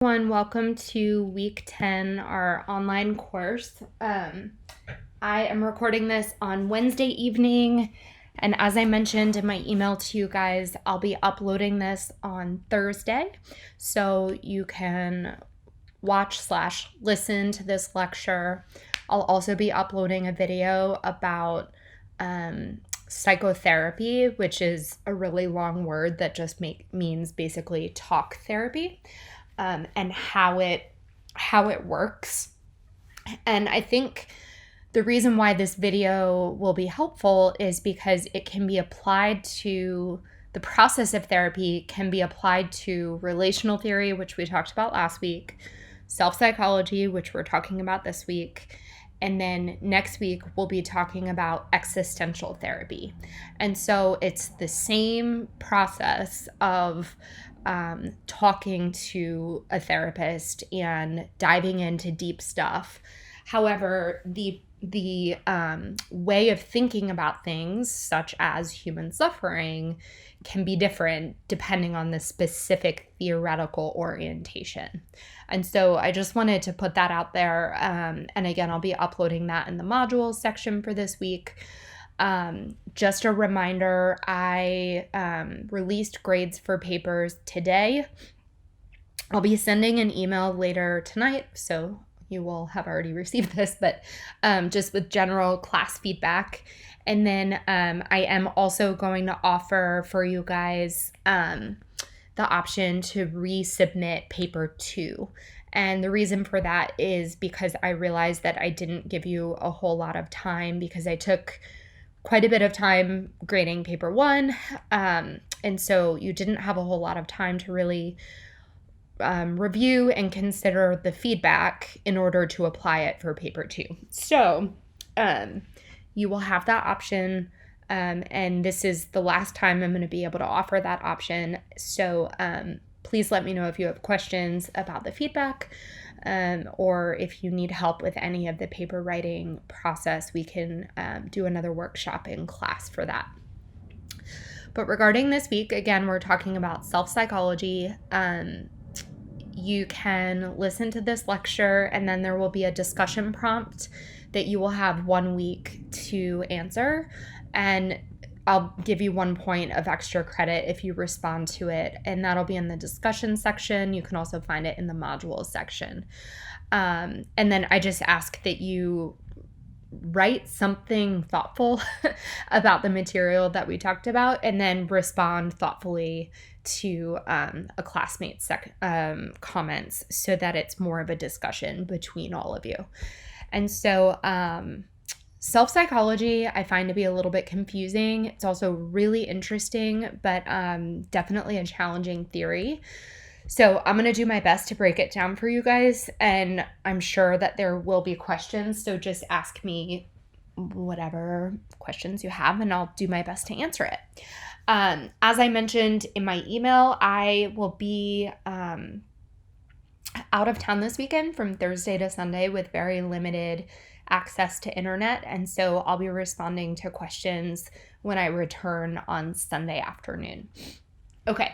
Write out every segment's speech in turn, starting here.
Everyone, welcome to week 10, our online course. I am recording this on Wednesday evening, and as I mentioned in my email to you guys, I'll be uploading this on Thursday, so you can watch/listen to this lecture. I'll also be uploading a video about psychotherapy, which is a really long word that just means basically talk therapy. And how it works. And I think the reason why this video will be helpful is because it can be applied to the process of therapy, can be applied to relational theory, which we talked about last week, self-psychology, which we're talking about this week, and then next week we'll be talking about existential therapy. And so it's the same process of talking to a therapist and diving into deep stuff. However, the way of thinking about things, such as human suffering, can be different depending on the specific theoretical orientation. And so I just wanted to put that out there. And again, I'll be uploading that in the modules section for this week. Just a reminder, I released grades for papers today. I'll be sending an email later tonight, so you will have already received this, but just with general class feedback. And then I am also going to offer for you guys the option to resubmit paper 2. And the reason for that is because I realized that I didn't give you a whole lot of time because I took quite a bit of time grading paper 1. And so you didn't have a whole lot of time to really review and consider the feedback in order to apply it for paper 2. So you will have that option. And this is the last time I'm going to be able to offer that option. So please let me know if you have questions about the feedback. Or if you need help with any of the paper writing process, we can do another workshop in class for that. But regarding this week, again, we're talking about self-psychology. You can listen to this lecture, and then there will be a discussion prompt that you will have 1 week to answer. And I'll give you 1 point of extra credit if you respond to it, and that'll be in the discussion section. You can also find it in the modules section. And then I just ask that you write something thoughtful about the material that we talked about, and then respond thoughtfully to a classmate's comments so that it's more of a discussion between all of you. And so self-psychology I find to be a little bit confusing. It's also really interesting, but definitely a challenging theory. So I'm going to do my best to break it down for you guys, and I'm sure that there will be questions, so just ask me whatever questions you have, and I'll do my best to answer it. As I mentioned in my email, I will be out of town this weekend from Thursday to Sunday with very limited access to internet, and so I'll be responding to questions when I return on Sunday afternoon. Okay,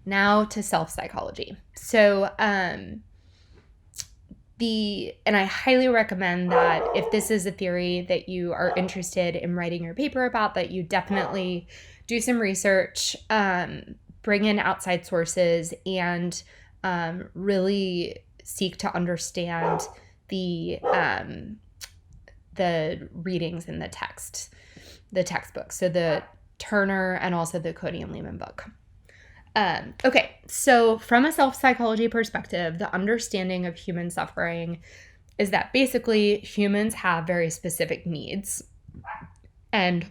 now to self-psychology. So and I highly recommend that if this is a theory that you are interested in writing your paper about, that you definitely do some research, bring in outside sources, and really seek to understand the readings in the textbook. So the Turner and also the Cody and Lehman book. Okay, so from a self-psychology perspective, the understanding of human suffering is that basically humans have very specific needs, and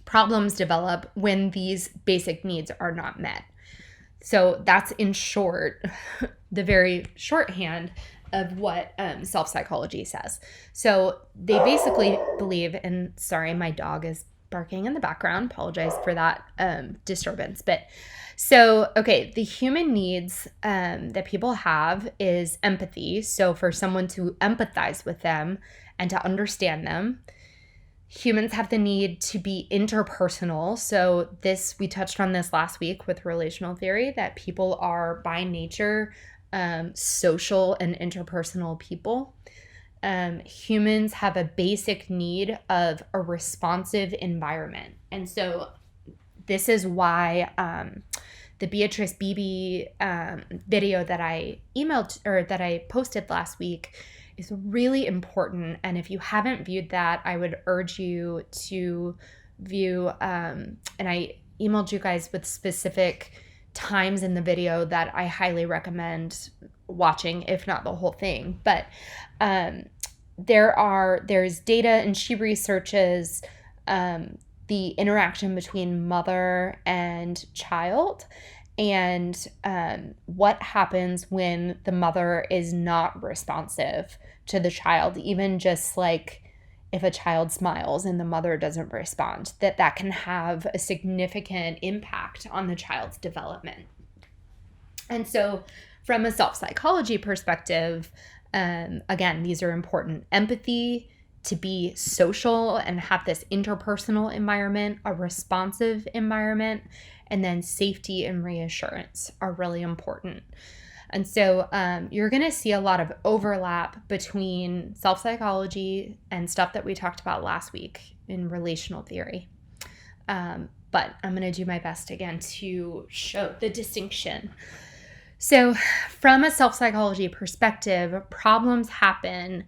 problems develop when these basic needs are not met. So that's in short, the very shorthand of what self-psychology says. So they basically believe, and sorry, my dog is barking in the background. Apologize for that disturbance. But so, okay, the human needs that people have is empathy. So for someone to empathize with them and to understand them. Humans have the need to be interpersonal. So we touched on this last week with relational theory, that people are by nature social and interpersonal people. Humans have a basic need of a responsive environment. And so this is why the Beatrice Beebe video that I emailed or that I posted last week is really important. And if you haven't viewed that, I would urge you to view, and I emailed you guys with specific times in the video that I highly recommend watching, if not the whole thing. But there's data, and she researches the interaction between mother and child, and what happens when the mother is not responsive to the child, even just like if a child smiles and the mother doesn't respond, that can have a significant impact on the child's development. And so from a self-psychology perspective, again, these are important. Empathy, to be social and have this interpersonal environment, a responsive environment, and then safety and reassurance are really important. And so you're going to see a lot of overlap between self-psychology and stuff that we talked about last week in relational theory. But I'm going to do my best again to show the distinction. So from a self-psychology perspective, problems happen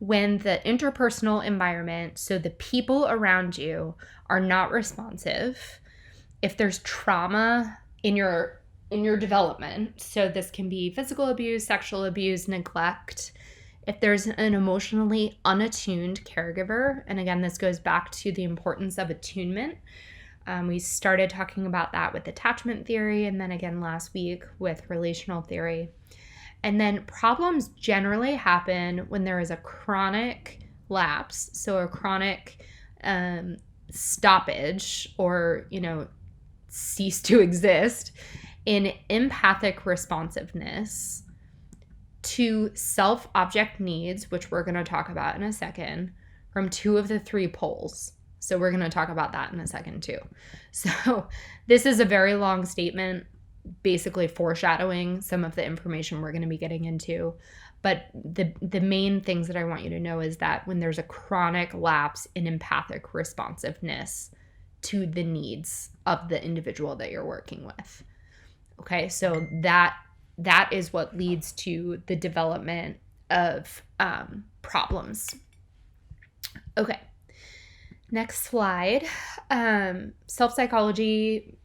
when the interpersonal environment, so the people around you, are not responsive. If there's trauma in your development, so this can be physical abuse, sexual abuse, neglect. If there's an emotionally unattuned caregiver, and again, this goes back to the importance of attunement. We started talking about that with attachment theory, and then again last week with relational theory. And then problems generally happen when there is a chronic lapse, so a chronic stoppage or, cease to exist in empathic responsiveness to self-object needs, which we're going to talk about in a second, from two of the three poles. So we're going to talk about that in a second too. So this is a very long statement, basically foreshadowing some of the information we're going to be getting into. But the main things that I want you to know is that when there's a chronic lapse in empathic responsiveness to the needs of the individual that you're working with. Okay, so that is what leads to the development of problems. Okay, next slide. Self-psychology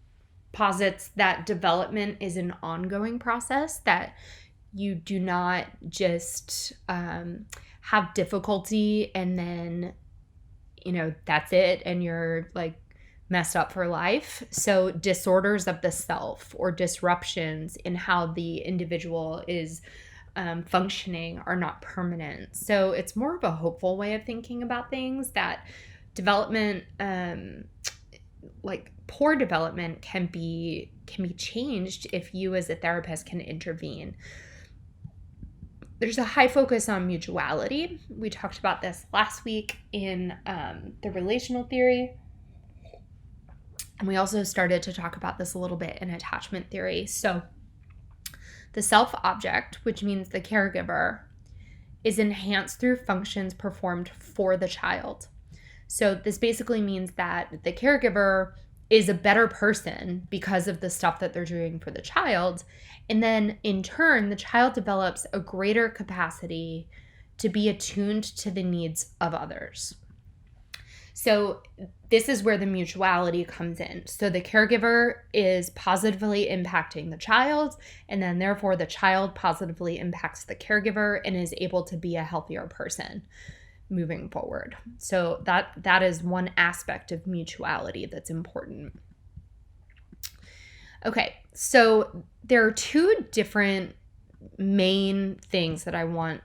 posits that development is an ongoing process, that you do not just have difficulty and then, that's it, and you're like messed up for life. So disorders of the self or disruptions in how the individual is functioning are not permanent. So it's more of a hopeful way of thinking about things, that development, like poor development, can be changed if you as a therapist can intervene. There's a high focus on mutuality. We talked about this last week in the relational theory. And we also started to talk about this a little bit in attachment theory. So the self-object, which means the caregiver, is enhanced through functions performed for the child. So this basically means that the caregiver is a better person because of the stuff that they're doing for the child. And then in turn, the child develops a greater capacity to be attuned to the needs of others. So this is where the mutuality comes in. So the caregiver is positively impacting the child, and then therefore the child positively impacts the caregiver and is able to be a healthier person moving forward. So that is one aspect of mutuality that's important. Okay, so there are two different main things that I want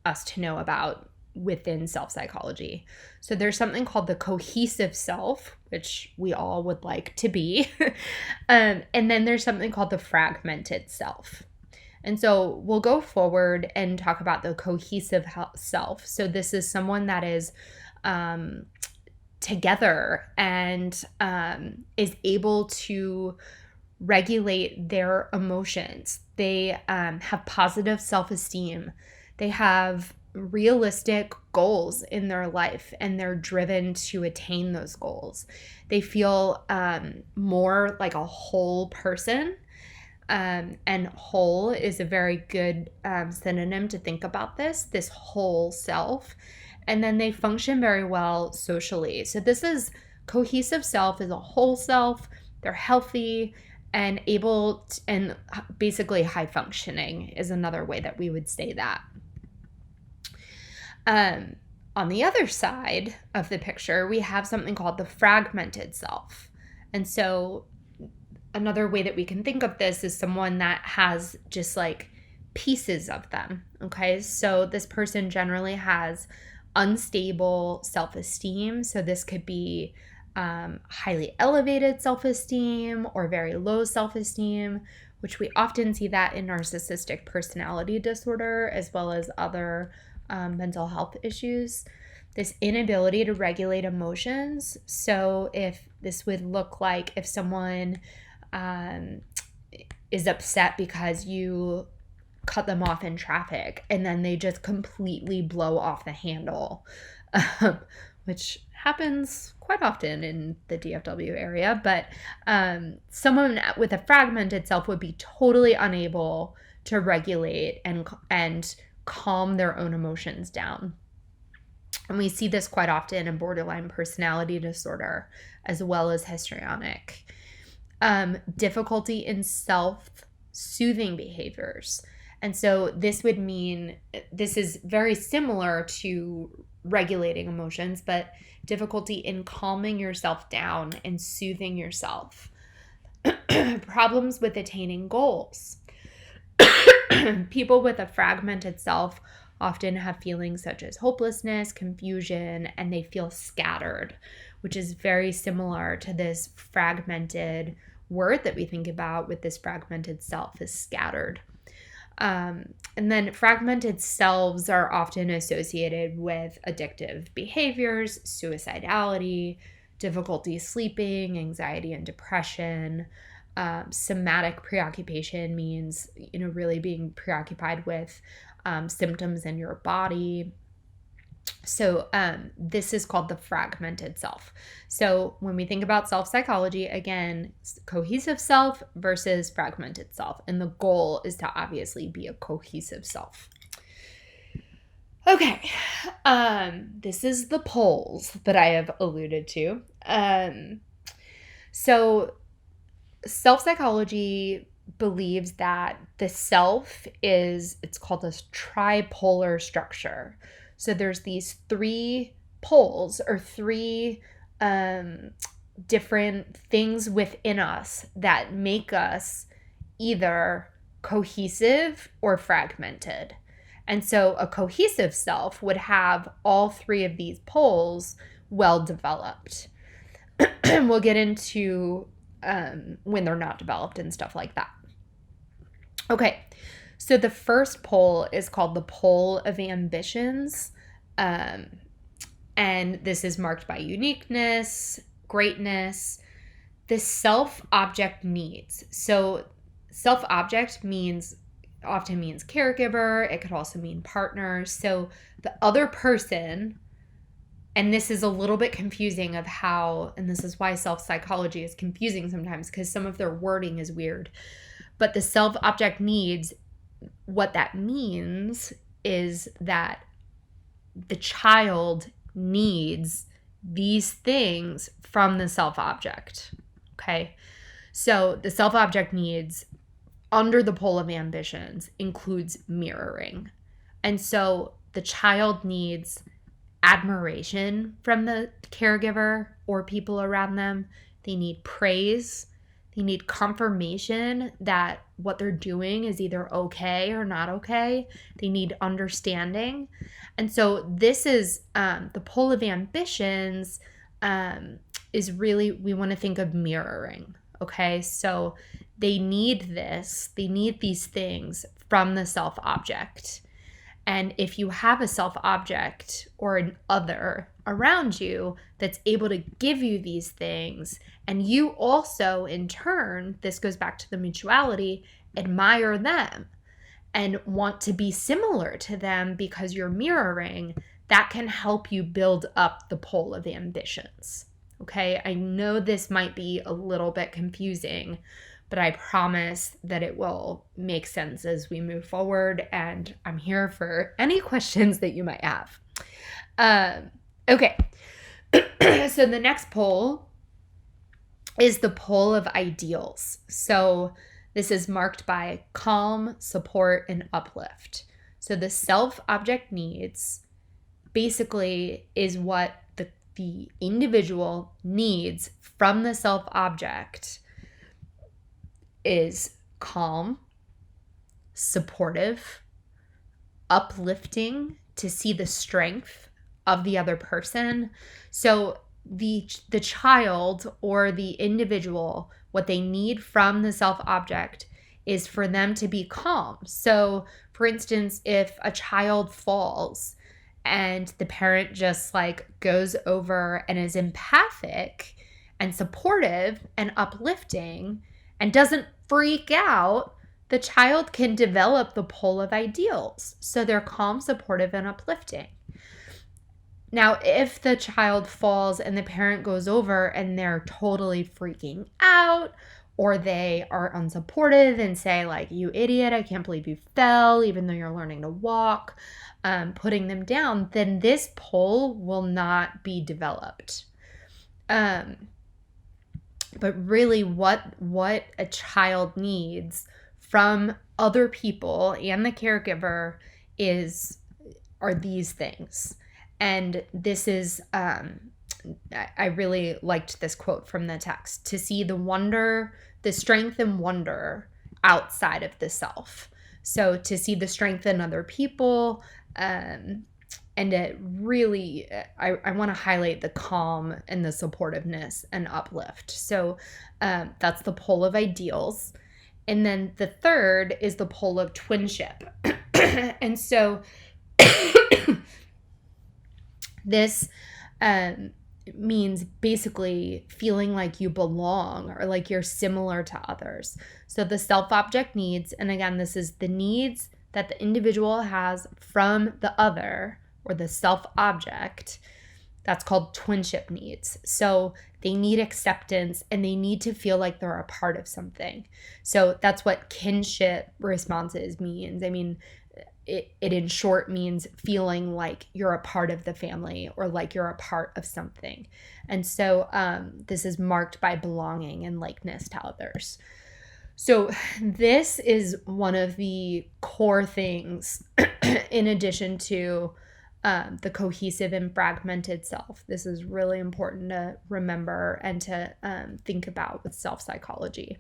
us to know about within self-psychology. So there's something called the cohesive self, which we all would like to be. And then there's something called the fragmented self. And so we'll go forward and talk about the cohesive self. So this is someone that is together and is able to regulate their emotions. They have positive self-esteem. They have realistic goals in their life, and they're driven to attain those goals. They feel more like a whole person. And whole is a very good synonym to think about this whole self. And then they function very well socially. So this is cohesive self is a whole self. They're healthy and able to, and basically high functioning is another way that we would say that. On the other side of the picture, we have something called the fragmented self. And so another way that we can think of this is someone that has just like pieces of them. Okay. So this person generally has unstable self-esteem. So this could be highly elevated self-esteem or very low self-esteem, which we often see that in narcissistic personality disorder as well as other mental health issues. This inability to regulate emotions. So if this would look like if someone is upset because you cut them off in traffic and then they just completely blow off the handle, which happens quite often in the DFW area. But someone with a fragmented self would be totally unable to regulate and calm their own emotions down. And we see this quite often in borderline personality disorder as well as histrionic. Difficulty in self-soothing behaviors. And so this would mean, this is very similar to regulating emotions, but difficulty in calming yourself down and soothing yourself. Problems with attaining goals. People with a fragmented self often have feelings such as hopelessness, confusion, and they feel scattered, which is very similar to this fragmented word that we think about with this fragmented self is scattered. And then fragmented selves are often associated with addictive behaviors, suicidality, difficulty sleeping, anxiety and depression. Somatic preoccupation means, really being preoccupied with symptoms in your body. So this is called the fragmented self. So when we think about self-psychology, again, cohesive self versus fragmented self. And the goal is to obviously be a cohesive self. Okay, this is the poles that I have alluded to. So self-psychology believes that the self it's called this tripolar structure. So there's these three poles or three different things within us that make us either cohesive or fragmented. And so a cohesive self would have all three of these poles well developed. We'll get into when they're not developed and stuff like that. Okay, so the first pole is called the pole of ambitions. And this is marked by uniqueness, greatness, the self-object needs. So self-object often means caregiver. It could also mean partner. So the other person, and this is a little bit confusing of how, and this is why self-psychology is confusing sometimes because some of their wording is weird. But the self-object needs, what that means is that the child needs these things from the self-object, okay? So the self-object needs under the pole of ambitions includes mirroring. And so the child needs admiration from the caregiver or people around them. They need praise. They need confirmation that what they're doing is either okay or not okay. They need understanding. And so this is the pole of ambitions is really, we want to think of mirroring. Okay, so they need these things from the self-object. And if you have a self object or an other around you that's able to give you these things, and you also, in turn, this goes back to the mutuality, admire them and want to be similar to them because you're mirroring, that can help you build up the pole of ambitions. Okay, I know this might be a little bit confusing, but I promise that it will make sense as we move forward. And I'm here for any questions that you might have. Okay, so the next pole is the pole of ideals. So this is marked by calm, support, and uplift. So the self-object needs basically is what the individual needs from the self-object is calm, supportive, uplifting, to see the strength of the other person. So the child or the individual, what they need from the self-object is for them to be calm. So for instance, if a child falls and the parent just like goes over and is empathic and supportive and uplifting and doesn't freak out, the child can develop the pole of ideals. So they're calm, supportive, and uplifting. Now, if the child falls and the parent goes over and they're totally freaking out, or they are unsupportive and say like, you idiot, I can't believe you fell, even though you're learning to walk, putting them down, then this pole will not be developed. But really what a child needs from other people and the caregiver are these things. And this is, I really liked this quote from the text, to see the wonder, the strength and wonder outside of the self. So to see the strength in other people, and it really, I want to highlight the calm and the supportiveness and uplift. So that's the pole of ideals. And then the third is the pole of twinship. And so this means basically feeling like you belong or like you're similar to others. So the self-object needs, and again, this is the needs that the individual has from the other or the self-object. That's called twinship needs. So they need acceptance and they need to feel like they're a part of something. So that's what kinship responses means. I mean, it in short means feeling like you're a part of the family or like you're a part of something. And so this is marked by belonging and likeness to others. So this is one of the core things in addition to the cohesive and fragmented self. This is really important to remember and to think about with self-psychology.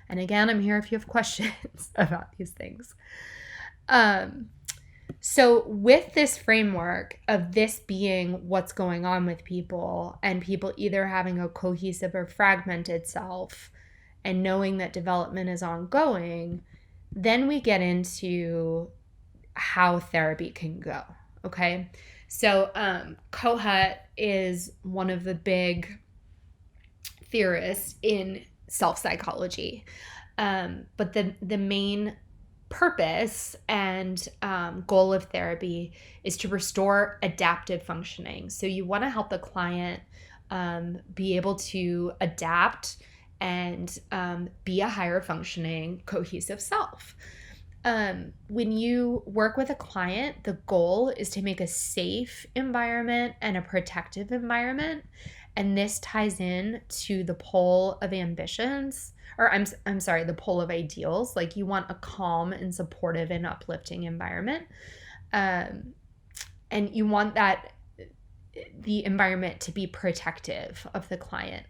And again, I'm here if you have questions about these things. So with this framework of this being what's going on with people and people either having a cohesive or fragmented self and knowing that development is ongoing, then we get into how therapy can go. Okay. So, Kohut is one of the big theorists in self-psychology. But the main purpose and goal of therapy is to restore adaptive functioning. So you want to help the client be able to adapt and be a higher functioning, cohesive self. When you work with a client, the goal is to make a safe environment and a protective environment. And this ties in to the pole of ambitions, or I'm sorry, the pole of ideals. Like you want a calm and supportive and uplifting environment. And you want the environment to be protective of the client.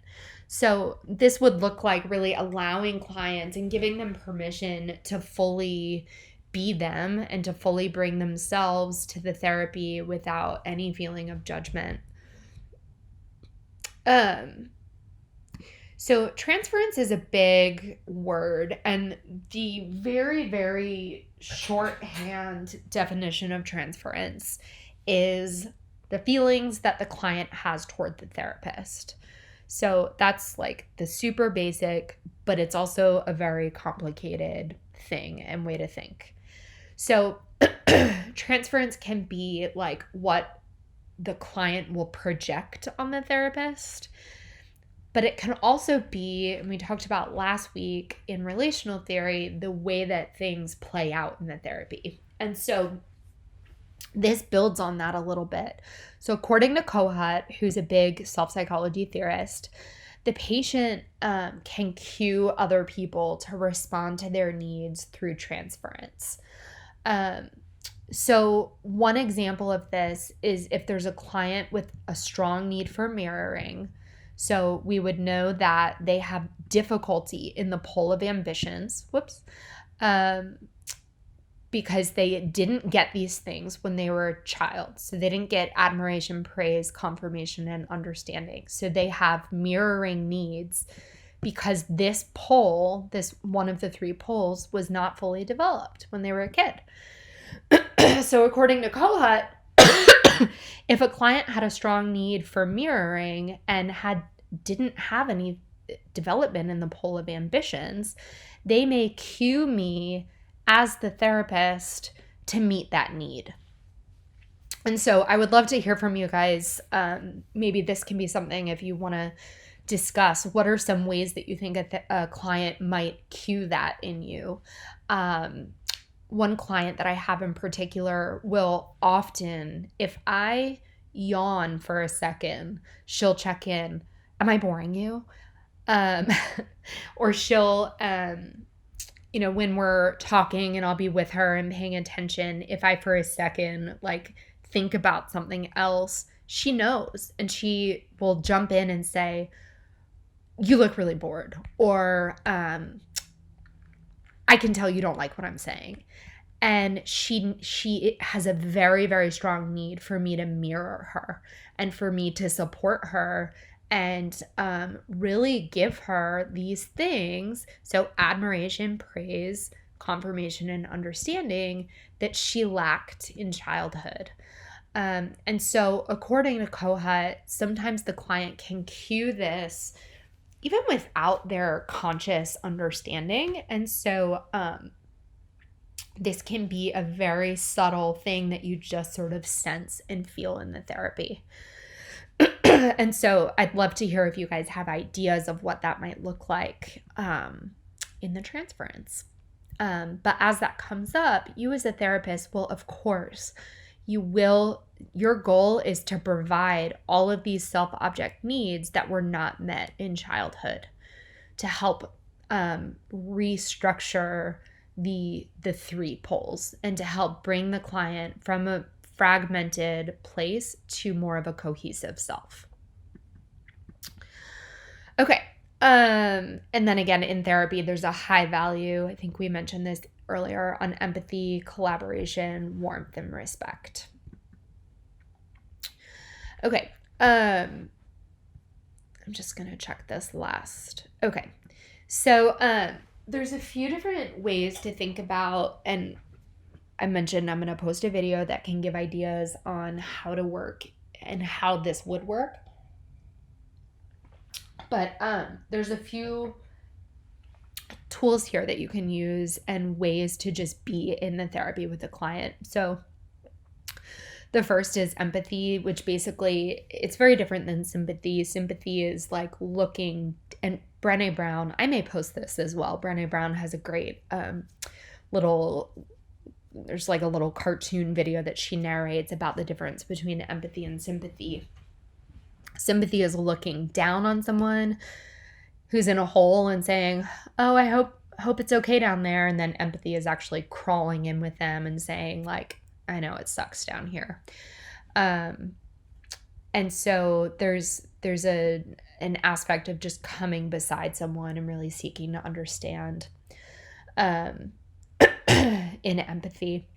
So this would look like really allowing clients and giving them permission to fully be them and to fully bring themselves to the therapy without any feeling of judgment. So transference is a big word, and the very, very shorthand definition of transference is the feelings that the client has toward the therapist. So that's like the super basic, but it's also a very complicated thing and way to think. So transference can be like what the client will project on the therapist, but it can also be, and we talked about last week in relational theory, the way that things play out in the therapy. And so this builds on that a little bit. So according to Kohut, who's a big self-psychology theorist, the patient can cue other people to respond to their needs through transference. So one example of this is if there's a client with a strong need for mirroring. So we would know that they have difficulty in the pole of ambitions. Because they didn't get these things when they were a child. So they didn't get admiration, praise, confirmation, and understanding. So they have mirroring needs because this pole, this one of the three poles, was not fully developed when they were a kid. So according to Kohut, if a client had a strong need for mirroring and didn't have any development in the pole of ambitions, they may cue me as the therapist to meet that need. And so I would love to hear from you guys. Maybe this can be something if you want to discuss what are some ways that you think a client might cue that in you. One client that I have in particular will often, if I yawn for a second, she'll check in, am I boring you? Or she'll, when we're talking and I'll be with her and paying attention, if I for a second like think about something else, she knows and she will jump in and say, you look really bored, or I can tell you don't like what I'm saying. And she has a very, very strong need for me to mirror her and for me to support her and really give her these things. So admiration, praise, confirmation, and understanding that she lacked in childhood. And so according to Kohut, sometimes the client can cue this even without their conscious understanding. And so this can be a very subtle thing that you just sort of sense and feel in the therapy. And so I'd love to hear if you guys have ideas of what that might look like in the transference. But as that comes up, you as a therapist will, of course, your goal is to provide all of these self-object needs that were not met in childhood to help restructure the three poles and to help bring the client from a fragmented place to more of a cohesive self. Okay. And then again, in therapy, there's a high value, I think we mentioned this earlier, on empathy, collaboration, warmth, and respect. Okay. I'm just going to check this last. Okay. So there's a few different ways to think about, and I mentioned I'm going to post a video that can give ideas on how to work and how this would work. But there's a few tools here that you can use and ways to just be in the therapy with the client. So the first is empathy, which basically it's very different than sympathy. Sympathy is like looking, and Brené Brown, I may post this as well. Brené Brown has a great there's like a little cartoon video that she narrates about the difference between empathy and sympathy. Sympathy is looking down on someone who's in a hole and saying, oh, I hope it's okay down there. And then empathy is actually crawling in with them and saying like, I know it sucks down here. And so there's an aspect of just coming beside someone and really seeking to understand in empathy.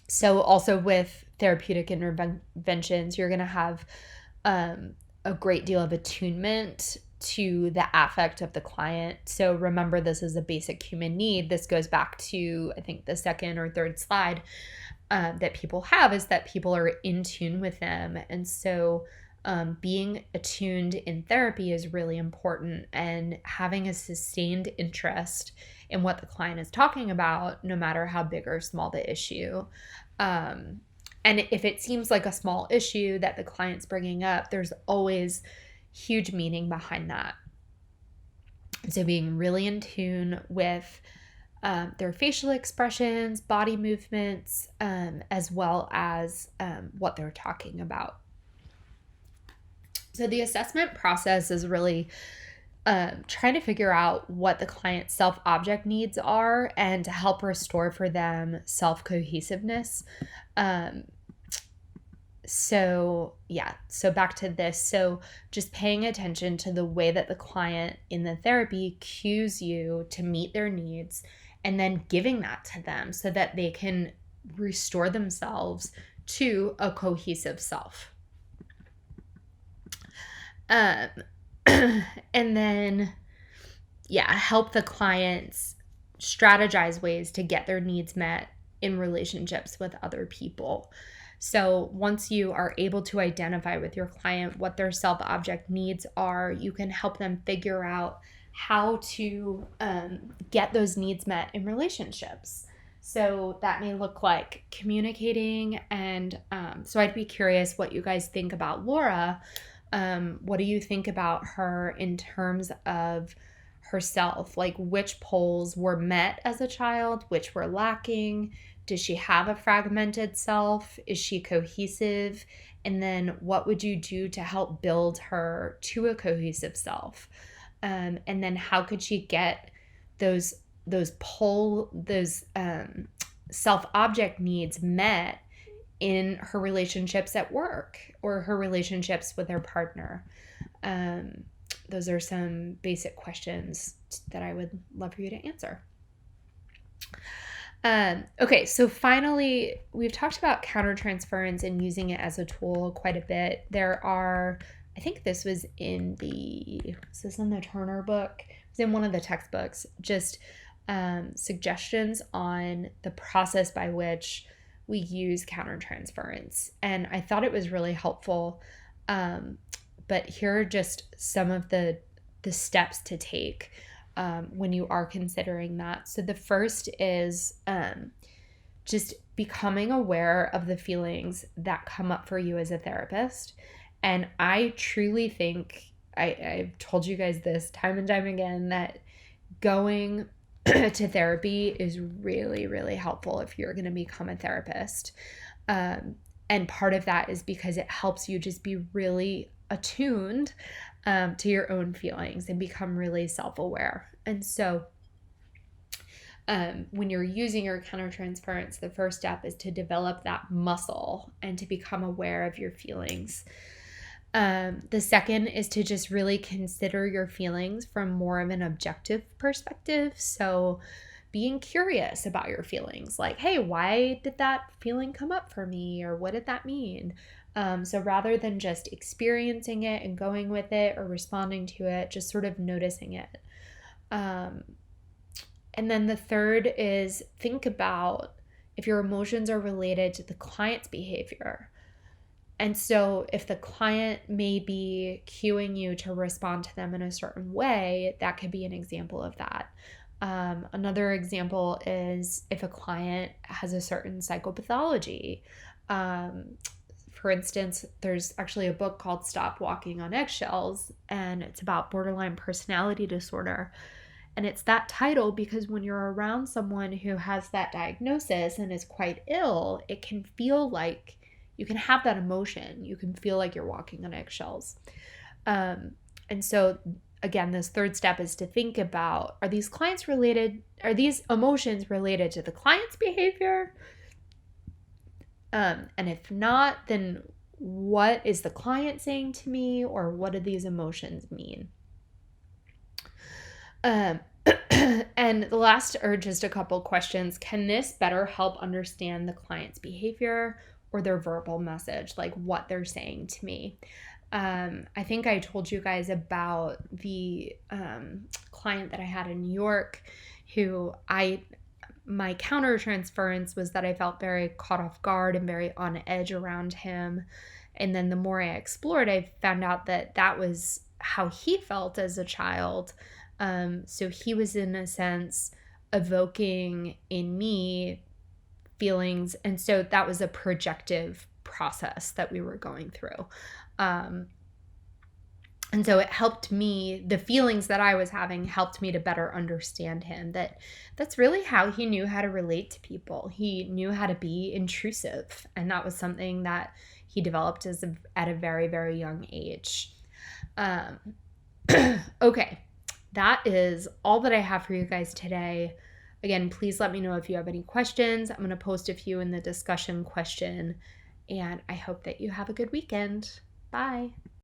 So also with therapeutic interventions, you're going to have a great deal of attunement to the affect of the client. So remember, this is a basic human need. This goes back to, I think, the second or third slide that people have, is that people are in tune with them. And so being attuned in therapy is really important, and having a sustained interest in what the client is talking about, no matter how big or small the issue. And if it seems like a small issue that the client's bringing up, there's always huge meaning behind that. So being really in tune with their facial expressions, body movements, as well as what they're talking about. So the assessment process is really trying to figure out what the client's self-object needs are and to help restore for them self-cohesiveness. So back to this. So just paying attention to the way that the client in the therapy cues you to meet their needs, and then giving that to them so that they can restore themselves to a cohesive self. And then, help the clients strategize ways to get their needs met in relationships with other people. So once you are able to identify with your client what their self-object needs are, you can help them figure out how to get those needs met in relationships. So that may look like communicating. And so I'd be curious what you guys think about Laura. What do you think about her in terms of herself? Like, which poles were met as a child, which were lacking? Does she have a fragmented self? Is she cohesive? And then what would you do to help build her to a cohesive self? And then how could she get those self-object needs met in her relationships at work or her relationships with her partner? Those are some basic questions that I would love for you to answer. Okay, so finally, we've talked about countertransference and using it as a tool quite a bit. There are, I think this was in the Turner book? It was in one of the textbooks, just suggestions on the process by which we use countertransference. And I thought it was really helpful. But here are just some of the steps to take when you are considering that. So the first is just becoming aware of the feelings that come up for you as a therapist. And I truly think, I've told you guys this time and time again, that going to therapy is really, really helpful if you're going to become a therapist. And part of that is because it helps you just be really attuned to your own feelings and become really self-aware. And so when you're using your countertransference, the first step is to develop that muscle and to become aware of your feelings. The second is to just really consider your feelings from more of an objective perspective. So being curious about your feelings, like, hey, why did that feeling come up for me? Or what did that mean? So rather than just experiencing it and going with it or responding to it, just sort of noticing it. And then the third is think about if your emotions are related to the client's behavior. And so if the client may be cueing you to respond to them in a certain way, that could be an example of that. Another example is if a client has a certain psychopathology. For instance, there's actually a book called Stop Walking on Eggshells, and it's about borderline personality disorder. And it's that title because when you're around someone who has that diagnosis and is quite ill, it can feel like you can have that emotion. You can feel like you're walking on eggshells. And so again, this third step is to think about, are these emotions related to the client's behavior? And if not, then what is the client saying to me, or what do these emotions mean? And the last are just a couple questions. Can this better help understand the client's behavior or their verbal message, like what they're saying to me? I think I told you guys about the client that I had in New York who my countertransference was that I felt very caught off guard and very on edge around him. And then the more I explored, I found out that that was how he felt as a child. So he was, in a sense, evoking in me feelings. And so that was a projective process that we were going through. And so it helped me, the feelings that I was having helped me to better understand him, that's really how he knew how to relate to people. He knew how to be intrusive. And that was something that he developed at a very, very young age. Okay, that is all that I have for you guys today. Again, please let me know if you have any questions. I'm going to post a few in the discussion question. And I hope that you have a good weekend. Bye.